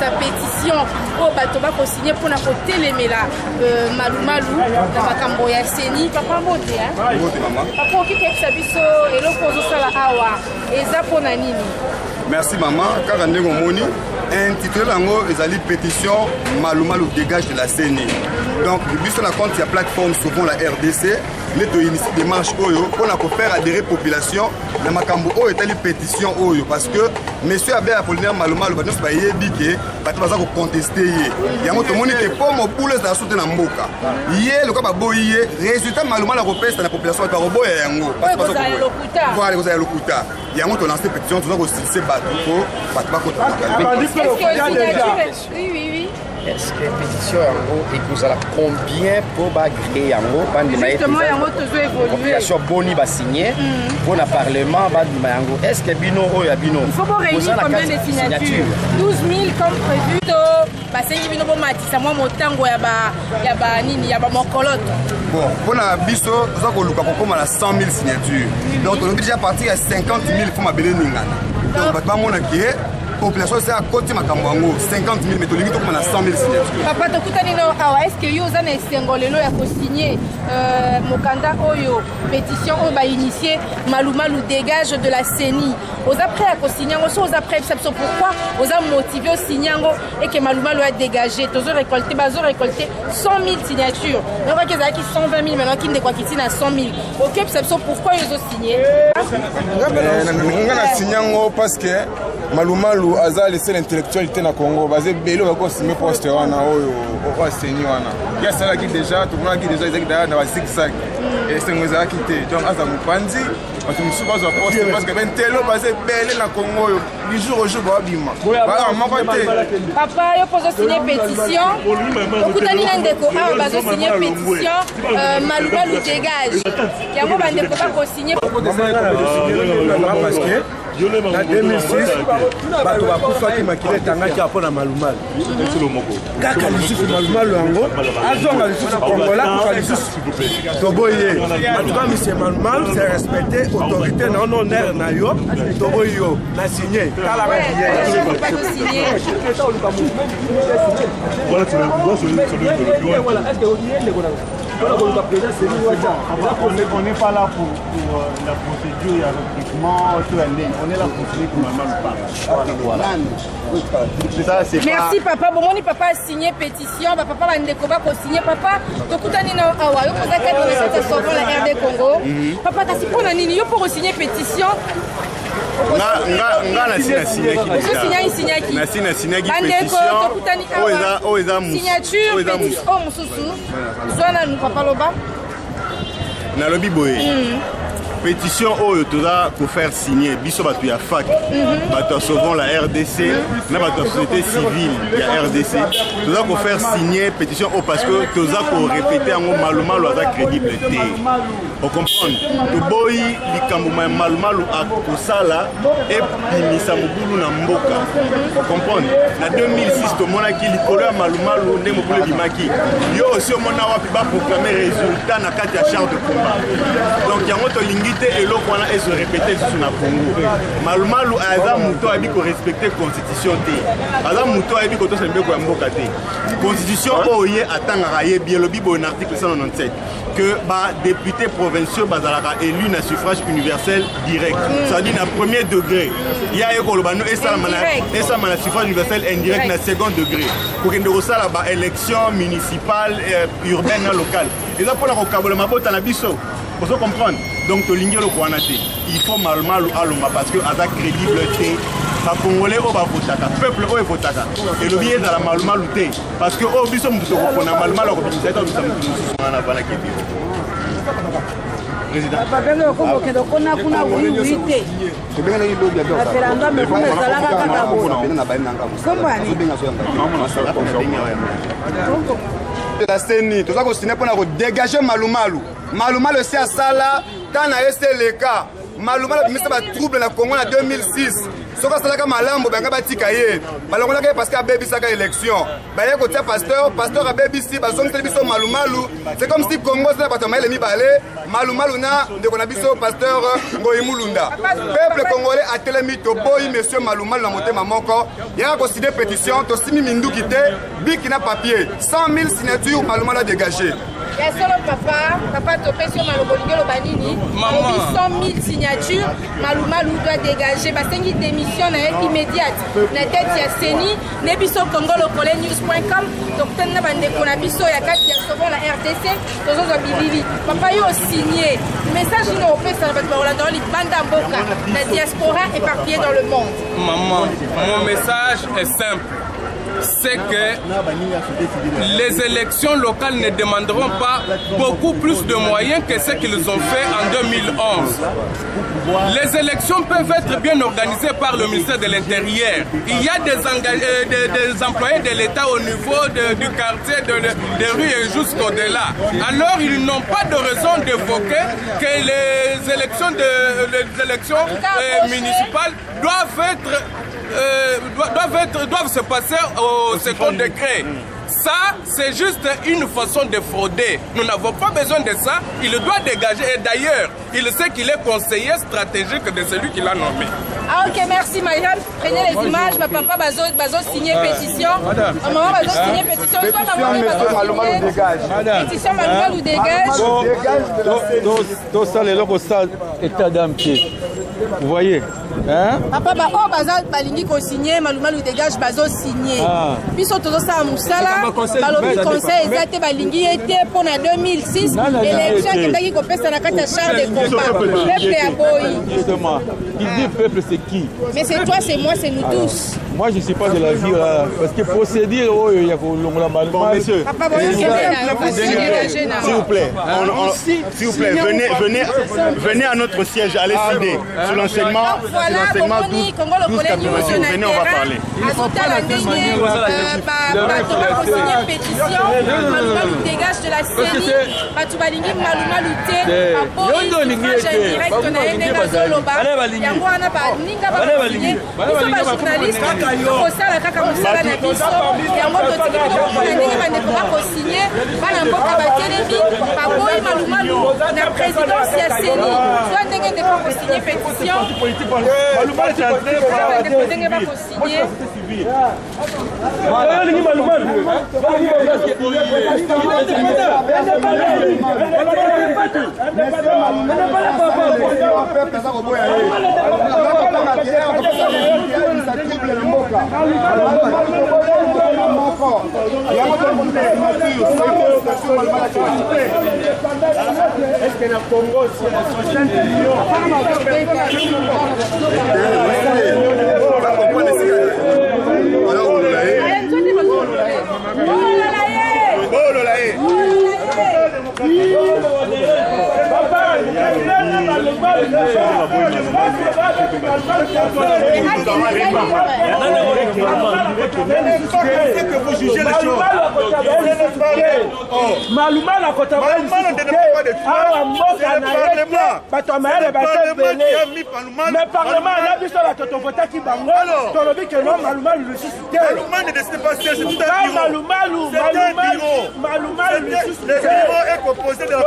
sa pétition au bateau va signer pour télémela Malumalu na makambo ya seni papa mbote hein papa qui ça biso et le pozo sala awa eza pona nini. Merci maman kaka ndenge omoni intitulé lango ezali pétition Malumalu dégage de la CENI. Donc biso na compte ya plateforme souvent la RDC les to initier démarche oyo pour faire adhérer population na makambo oyo etali pétition oyo parce que monsieur Abel Apollinaire Malumalu ba nyonso bayebi ke bato baza ko contester ye yango tomoni ke po mobule za soute na mboka ye loka baboyi ye résultat Malumalu akopesa na population bato baboya yango voilà kozala lokuta yango to lancer pétition toza ko silse bato po bato bakota oui. Est-ce que pétition yango ekozala combien pour bagréer yango justement yango toujours évoluer population boni ba signer pour na parlement bandima yango est-ce que bino oyo bino il faut réunir combien de signatures 12 000 comme prévu to ba sengi bino bo matisa moi motango ya ba nini ya ba mokoloto bon pona biso toza ko luka kokoma na 100 000 signatures donc on est déjà parti à 50 000 pour ma belé ningana donc ba mona ki population c'est à côté makambo yango 50 000 mais tolingi tokoma na 100 000 signatures papa tokutani no awa est-ce que yo za na esengolelo ya ko signer mokanda oyo pétition oyo ba initier Malumalu dégage de la CENI aux après à ko signer ngo so aux après c'est pourquoi aux a motivé au signer ngo et que Malumalu a dégagé tozo récolter 100 000 signatures on va que ça qui 120 000 maintenant qui ne quoi qui na 100 000 OK c'est pourquoi ils ont signé ngana signer ngo parce que Malumalu aza le seul intellectualité na Congo basé belo bako signer poste wana oyo o CENI wana ya sala ki déjà tout monde qui déjà ezaki na ba zigzag et c'est ngeza quitté donc aza mupanzi parce que musu bazo poste parce que ben telo basé belé na Congo yo du jour au jour ba bima voilà mama te papa yo pozo signer pétition okutani na ndeko a bazo signer pétition Malumalu dégage yango bandeko ba ko signer parce que na 2006 bato bakufaki makile etangaki apo na Malumalu kaka lisusu Malumalu yango azonga lisusu kongola kufa lisusu toboye batuka monsieur Malumalu c'est respecter autorité na honneur na yo toboye yo na signé tala ba signé voilà tu dois sur voilà est-ce que on n'est pas là pour la procédure et le recrutement, on est là pour signer pour Malumalu. Voilà. Merci papa, bon moni papa a signé pétition, papa va ndeko ba ko signer papa. Tokutani na awa yo poza ka de sauver la RD Congo. Papa kasi pona nini yo pour signer pétition? nga na signé signature pétition mususu zwana nu papa loba na lobi boye pétition oyo toza ko faire signer biso bato ya fac bato sauvons la RDC na bato société civile ya RDC toza ko faire signer pétition o parce que toza ko répéter ngo Malumalu aza crédible te o comprendre to boy likambo Malumalu akosala et bimisa mobulu na mboka o comprendre na 2006 to mona ki likolo ya Malumalu nde mobulu bimaki yo aussi mona wapi ba proclamer résultat na kati ya char de combat donc yango to lingi et l'autre est se répéter sur la Congo. Malumalu aza muto abi ko respecter constitution té. Aza muto abi ko to sembe ko mboka té. Constitution oye atanga ye bien le bibo en article 197 que ba député provinciaux bazalaka élu na suffrage universel direct. Ça dit na premier degré. Il y a ko lobano et ça na suffrage universel indirect na second degré. Pour que ça la ba élection municipale urbaine locale. Et là pour la kokabola mabota na biso. Vous comprendre. Donc il faut Malumalu aloma parce que aza crédible té ba congolais au ba votaka peuple au votaka et le billet dans la Malumalu té parce que au biso muto ko na Malumalu ko bisata to samu na bana kiti président papa ngelo ko kendo kona kuna oui té to benga ni lobi ya referendum me fome salanga kaka bo na ba nanga kombani de la CENI toza ko signer pour na ko dégager Malumalu c'est à ça là. Dans le cas, Malumalu a mis trouble dans le Congo en 2006. soki asalaka malamu banga batika ye balongolaka ye parce que abebisaka élection baye kotia pasteur abebisi bazongiseli biso malumalu. C'est comme si Congo c'est bato mayele mibale malumalu na ndeko na biso pasteur Ngoyi Mulunda. Peuple congolais atelemi toboyi monsieur malumalu na motema moko yaka kosigner pétition tosimi minduki te biki na papier 100 000 signatures malumalu a dégagé. Il y a solo papa topé sur Malobongelo Banini. 100 000 signatures. Malumalu doit dégager. Parce qu'il démission immédiate. La tête y a Seni. Nebiso Congo Locale News.com. Donc, t'en as bandé qu'on a biso. Il y a 4 qui recevons la RDC. Tous autres Bibibi. Papa yo signé. Le message nous offre ça va dans les bandes Boka. La diaspora éparpillée dans le monde. Maman, mon message est simple. C'est que les élections locales ne demanderont pas beaucoup plus de moyens que ce qu'ils ont fait en 2011. Les élections peuvent être bien organisées par le ministère de l'Intérieur. Il y a des employés de l'État au niveau du quartier, des rues et jusqu'au-delà. Alors ils n'ont pas de raison d'évoquer que les élections municipales doivent se passer au second degré. Ça, c'est juste une façon de frauder. Nous n'avons pas besoin de ça. Il doit dégager. Et d'ailleurs, il sait qu'il est conseiller stratégique de celui qui l'a nommé. Ah ok, merci Marianne. Prenez les images. Ma papa Bazo signé pétition. Maman Bazo signé pétition. Soit maman Bazo signé pétition. Malumalu dégage. Tout ça, les locaux, ça, état d'âme pied. Vous voyez, hein? Papa Bazo balingi ko signé. Malumalu dégage. Bazo signé. Puis surtout ça à Moussala. Balobi conseil exact balingi était pour la 2006 élection qui t'a qui pèse na kata char de combat peuple à boy. Justement, qui dit peuple c'est qui? Mais c'est toi, c'est moi, c'est nous tous. Moi je suis pas de la vie là parce que procéder oh il y a longa mal. Bon messieurs, s'il vous plaît, s'il vous plaît, venez à notre siège à l'ECD sur l'enseignement venez, on va parler. Signer pétition, Malumalu dégage de la série, Batubalingi Malumalu Té, Aboyi, direct, on a aidé Bazoloba, Yangwana Baninga Balingi, nous sommes journalistes, au Sala Kaka Moussala Nabiso, Yango Totiki, Bandeko signé, Banamboka Batelemi, Aboyi Malumalu, la présidence Yasseni, soit Ndenge de pas signer pétition, Malumalu Ndenge pas signer. Est-ce que le Congo, c'est la 60 millions? Vous jugez les choses. Malumalu à côté mais parlement là vu ça la toto voter qui bango tolobi que non Malumalu le suscité Malumalu ne décide pas c'est tout un bureau. Malumalu le suscité le bureau est composé de la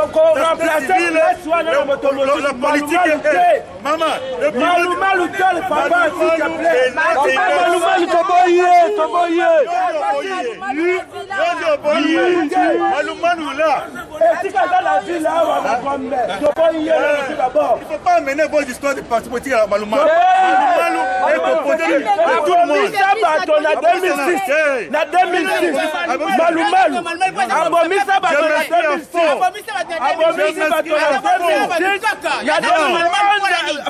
politique est maman le Malumalu quel papa s'il te plaît Malumalu toboye Malumalu là et si dans la ville là on va tomber toboye d'abord il faut pas amener vos histoires de parti politique à Malumalu. Malumalu est composé de tout le monde. Na 2006 Malumalu abomisa bato na 2006 abomisa bato na 2006 ya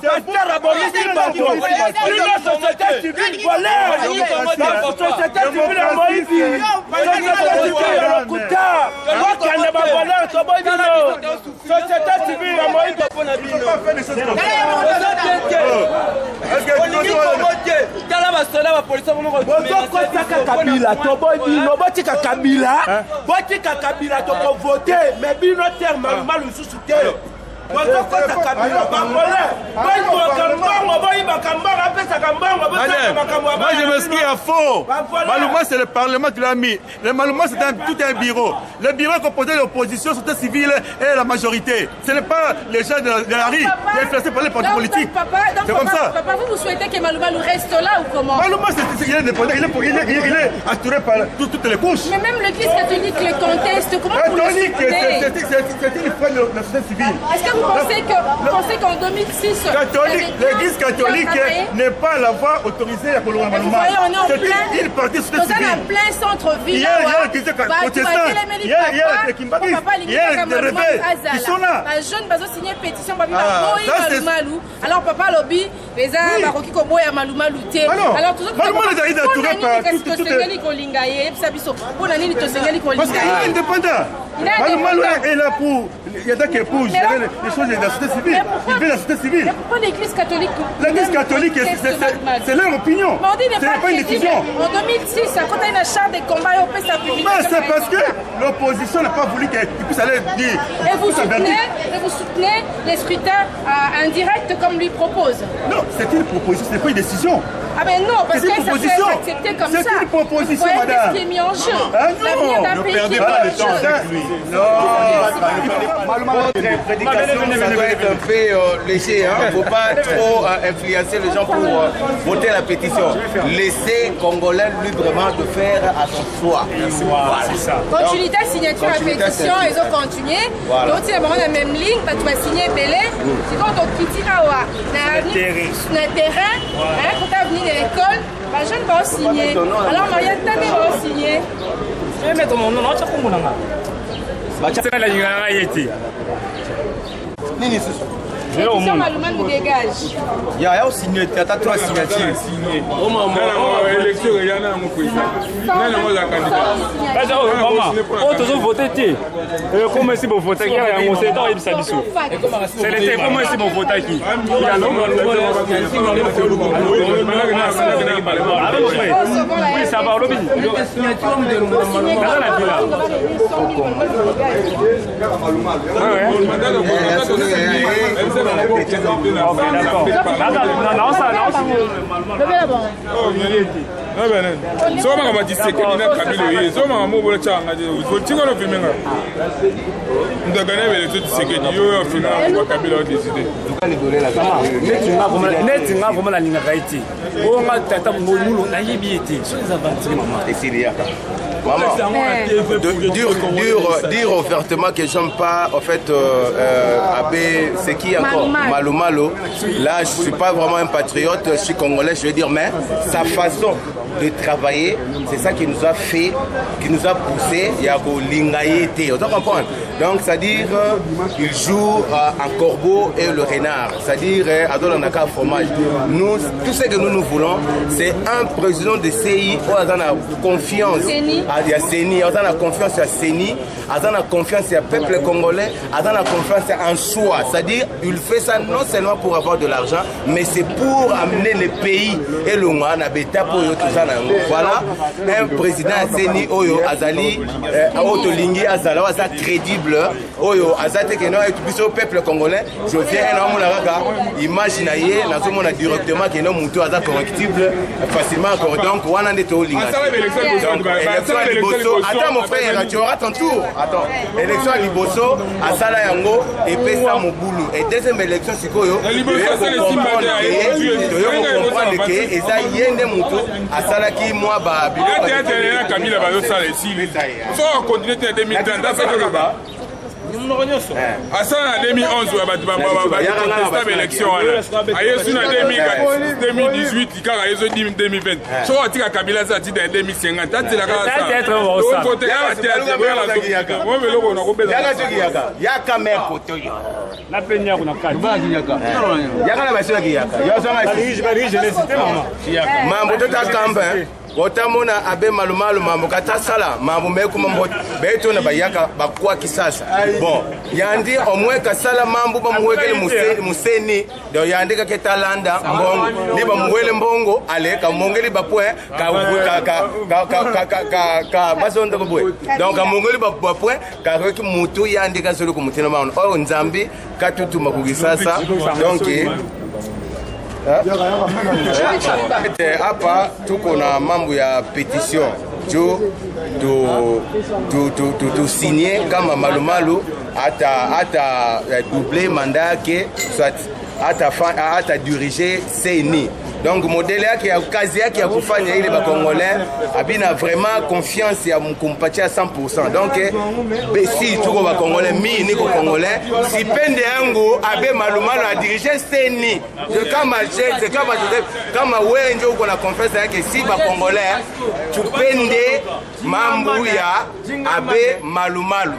pasteur abomisi bato une société civile volée société civile ya Moïse société civile ya Lokuta wakanda bavoleur tobodino société civile ya Moïse topona bino Kabila tobodino botika Kabila botika Kabila toko voter mais bino terme Malumalu susu te Moi je m'inscris à faux. Malouma c'est le Parlement qui l'a mis. Le Malouma c'est tout un bureau. Le bureau composé de l'opposition, société civile et la majorité. Ce n'est pas les gens de la rue qui sont influencés par les partis politiques. C'est comme ça. Papa, vous souhaitez que Malouma reste là ou comment? Malouma il est indépendant, il est assuré par toutes les couches. Mais même l'Église catholique le conteste. Comment vous le soutenez? C'est une fois de la société civile. Est-ce que vous pensez qu'en 2006... L'Église catholique n'est pas la voie autorisée à Colombo Malouma. On est en plein... Il partit société civile. En plein centre-ville. Il y a l'Église protestante. Il y a les Kimbaris. Il y a les rebelles qui sont là. Les jeunes ont signé une pétition. Alors papa lobby, les gens marocains comme moi, Malouma lutté. Alors tout ça. Malouma les a attourés par tout. Parce qu'il est indépendant. Malouma est là pour... Il y a des pour gérer les choses de la société civile. Il veut la société civile. Mais pourquoi l'Église catholique? L'Église catholique, c'est leur opinion. Ce n'est pas une décision. En 2006, quand il y a une charte de combat, on peut s'appuyer. C'est parce que l'opposition n'a pas voulu qu'il puisse aller dire. Et vous soutenez les scrutins indirects comme lui propose? Non, c'est une proposition, ce n'est pas une décision. Ah ben non, parce que ça peut être accepté comme ça. C'est une proposition, madame. Qu'est-ce qui est mis en jeu? Non, ne perdez pas le temps avec lui. Votre prédication, ça doit être un peu léger. Il ne faut pas trop influencer les gens pour voter la pétition. Laissez Congolais librement de faire à son choix. Voilà. Continuité à signature la pétition, ils ont continué. Donc, si on a la même ligne, tu vas signer Belé. C'est quand on critique dans le terrain, quand tu as venu de l'école, les jeunes vont signer. Alors, Marianne, tu vas signer. Je vais mettre mon nom, tu vas comprendre. Pétition Malouma nous dégage. Il y a aussi signé, tu as 3 signatures. Oh maman, élection, il y en a un mot. Tu as voté. Comment si vous votez? C'est l'été, comment si vous votez? Oui, ça va, Robin. Dire ouvertement que j'aime pas en fait Abbé, c'est qui encore Malumalo. Là je suis pas vraiment un patriote, je suis congolais, je veux dire, mais sa façon de travailler, c'est ça qui nous a fait, qui nous a poussé à l'Ingaïté. On doit comprendre. Donc c'est-à-dire il joue en corbeau et le renard, c'est-à-dire à Dolanaka fromage. Nous, tout ce que nous voulons, c'est un président de CI où on a confiance. Il y a Séni, on a confiance à Séni, on a confiance au peuple congolais, on a confiance en soi. C'est-à-dire il fait ça non seulement pour avoir de l'argent, mais c'est pour amener le pays et le monde à bêta pour tout ça. Voilà un président Séni Oyo Azali Otolingi Azala Aza crédible Oyo Azate que non et tout le peuple congolais. Je viens un homme là imaginez nous sommes directement que non muto Aza correctible facilement donc on a des tolinga. Attends mon frère, tu auras ton tour. Attends, élection à Liboso, à Sala Yango et Pesa Moboulou. Et deuxième élection, c'est quoi? Il faut comprendre que Eza Yende Moutou, à Sala qui moi, bah, Camille Bazosala ici. Faut continuer en 2030. Asana 2011 contestable élection ayesu na 2018 kaka ayesu 2020 so atika Kabila za tida 2050 atila kaka ça côté yaka mer côté na penya kuna kati yaka na basio yaka yaka mambo tota kamba otamona abe malumalu mambo kata sala mambo meku mambo beto na bayaka bakwa kisasa bon yandi omweka sala mambo bamwekele museni do yandi ka ketalanda mbongo ni bamwele mbongo ale ka mongeli bapwe ka bazondo bapwe donc mongeli bapwe ka ki mutu yandi ka solo kumutena maono o nzambi katutuma kugisasa donc hapa tuko na mambo ya petition juu tusinye kama malumalu hata double mandat yake hata dirige CENI. Donc modèle yake ya kazi yake ya kufanya ile ba Congolais abina vraiment confiance ya mkumpatia 100%. Donc si tuko ba Congolais mi niko Congolais si pende yangu abe malumalu a diriger CENI. Kama wewe ndio uko na confiance yake si ba Congolais tupende mambo ya abe malumalu.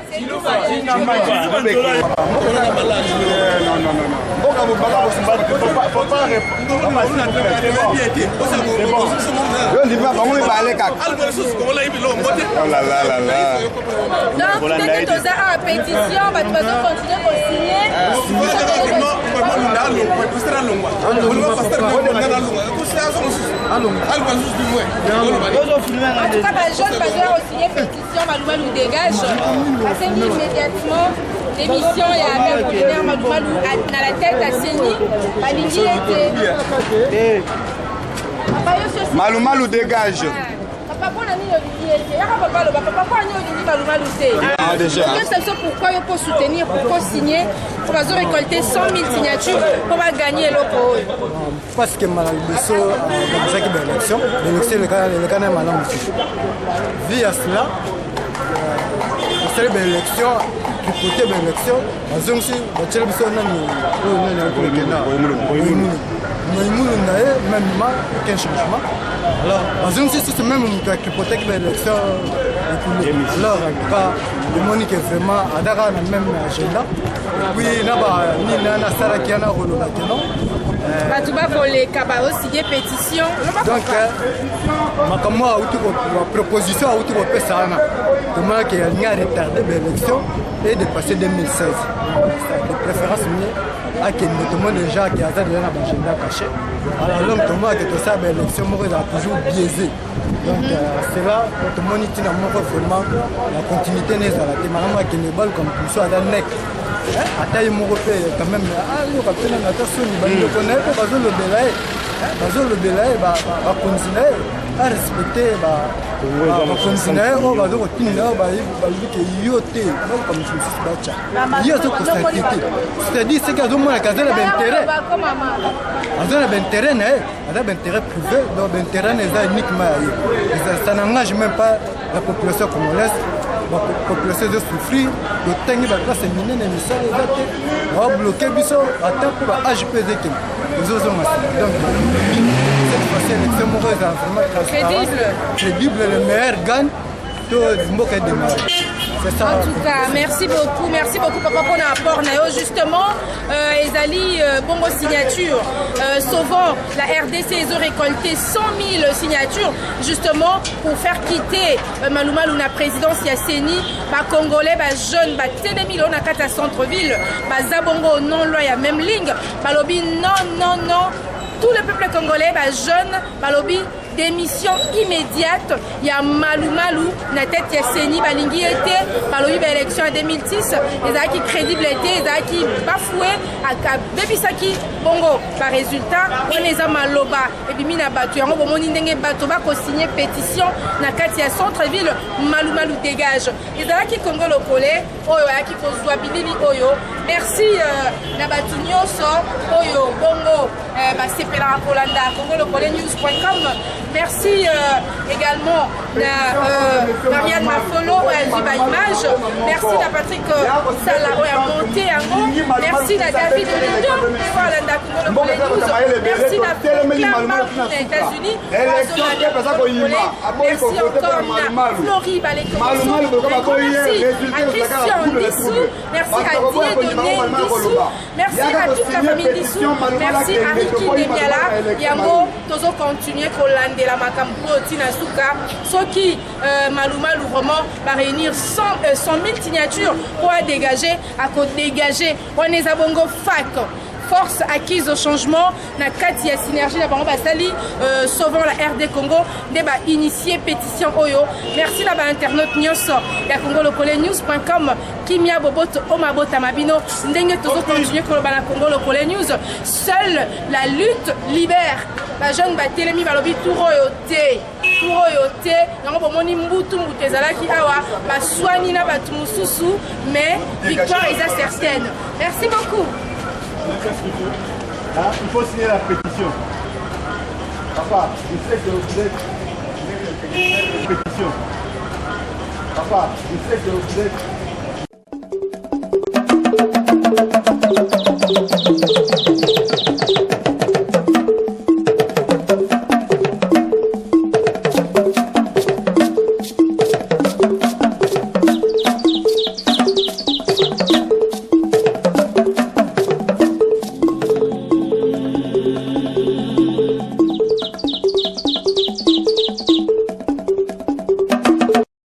Malumalu dégage, passez immédiatement l'émission il y a Apollinaire Malumalu dans la tête à CENI, Balingi était Malumalu dégage. Pourquoi il faut soutenir, pourquoi signer, pour récolter 100 000 signatures pour gagner l'eau. Parce que l'élection, le Ghana est malin aussi. Via cela, c'est l'élection, du côté de l'élection, nous avons aussi aucun changement. Alors, nous avons aussi même l'hypothèque de l'élection. Alors, en tout cas, le Monique est vraiment à le même agenda. Et puis, il y a Sara qui a un rôle maintenant. pétition. Donc, ma proposition a été comment qu'il y a retardé l'élection et de passer 2016. De préférence, à qui notamment les gens qui ont déjà un agenda caché. Alors, l'homme, comment que tout ça, l'élection est toujours biaisé. Donc, c'est là que tout le monde est vraiment la continuité n'est pas là. Maman qui ne balle comme tout ça dans le nec. À taille européenne, quand même, nous rappelons la personne, nous connaissons, le Bélaï va continuer à respecter, va continuer, on va continuer, comme je suis il y a ce que c'est-à-dire que quand on a l'intérêt, on a l'intérêt privé, donc l'intérêt n'est uniquement ça n'engage même pas la population congolaise. La population de souffrir, le temps de la classe féminine et le va bloquer Bissau à temps pour la HPD. Donc, cette fois-ci, l'élection mauvaise est vraiment crédible, le meilleur gagne, tout le monde est démarré. En tout cas, merci beaucoup papa pour l'apport. Justement, Ezali, bongo signature, sauvant la RDC, ils ont récolté 100 000 signatures justement pour faire quitter Malumalu la présidence ya CENI, Congolais, jeunes, télémilo na kata centre-ville, Zabongo non loi ya même ligne, Balobi non. Tout le peuple congolais, jeunes, Balobi, démission immédiate. Il y a Malumalu, la tête de CENI, Balingi était, Balobi, élection en 2006, les a qui crédibilité, les a qui bafoué, à Bebisaki, Bongo, par résultat, on les a maloba, et puis mina batu, on va monindenge batu, va signer pétition, na katia centre-ville, Malumalu dégage. Les a qui Congo le collé, oyo, qui kozwa bilili oyo. Merci, Nabatu Nyoso, Oyo, Bongo, Sepela Polanda, CongoLeColeNews.com. Merci également Marianne Mafolo, Aljiba Image. Merci à Patrick Sala, à Monté, merci à David Olindo, Polanda, CongoLeColeNews. Merci à Clairement aux États-Unis. Merci encore à Florie, merci à Christian Dissou, merci à Dieu de merci à toute la famille Dissou, merci à Kindemiala, Yango, Tozo continue Kolandela Makampo, Tina Souka, Soki, Malumalu vraiment va réunir 100 000 signatures pour dégager, à dégager, on est à Bongo Fac. Force acquise au changement, na kati ya synergie na bango basali sauvant la RD Congo, débat initié pétition Oyo. Merci la ba internaute nyonso ya congolocole-news.com Kimia Boboto Omabota Mabino ndenge tozo continuer ko ba na Congo Lokole News. Seule la lutte libère. La jeune ba telemi balobi Touroyo te yango bomoni mbutu ezalaki awa ba soigni na batu mususu mais victoire est certaine. Merci beaucoup. Hein, il faut signer la pétition. Papa, je sais que vous êtes... Pétition. Papa, je sais que vous êtes...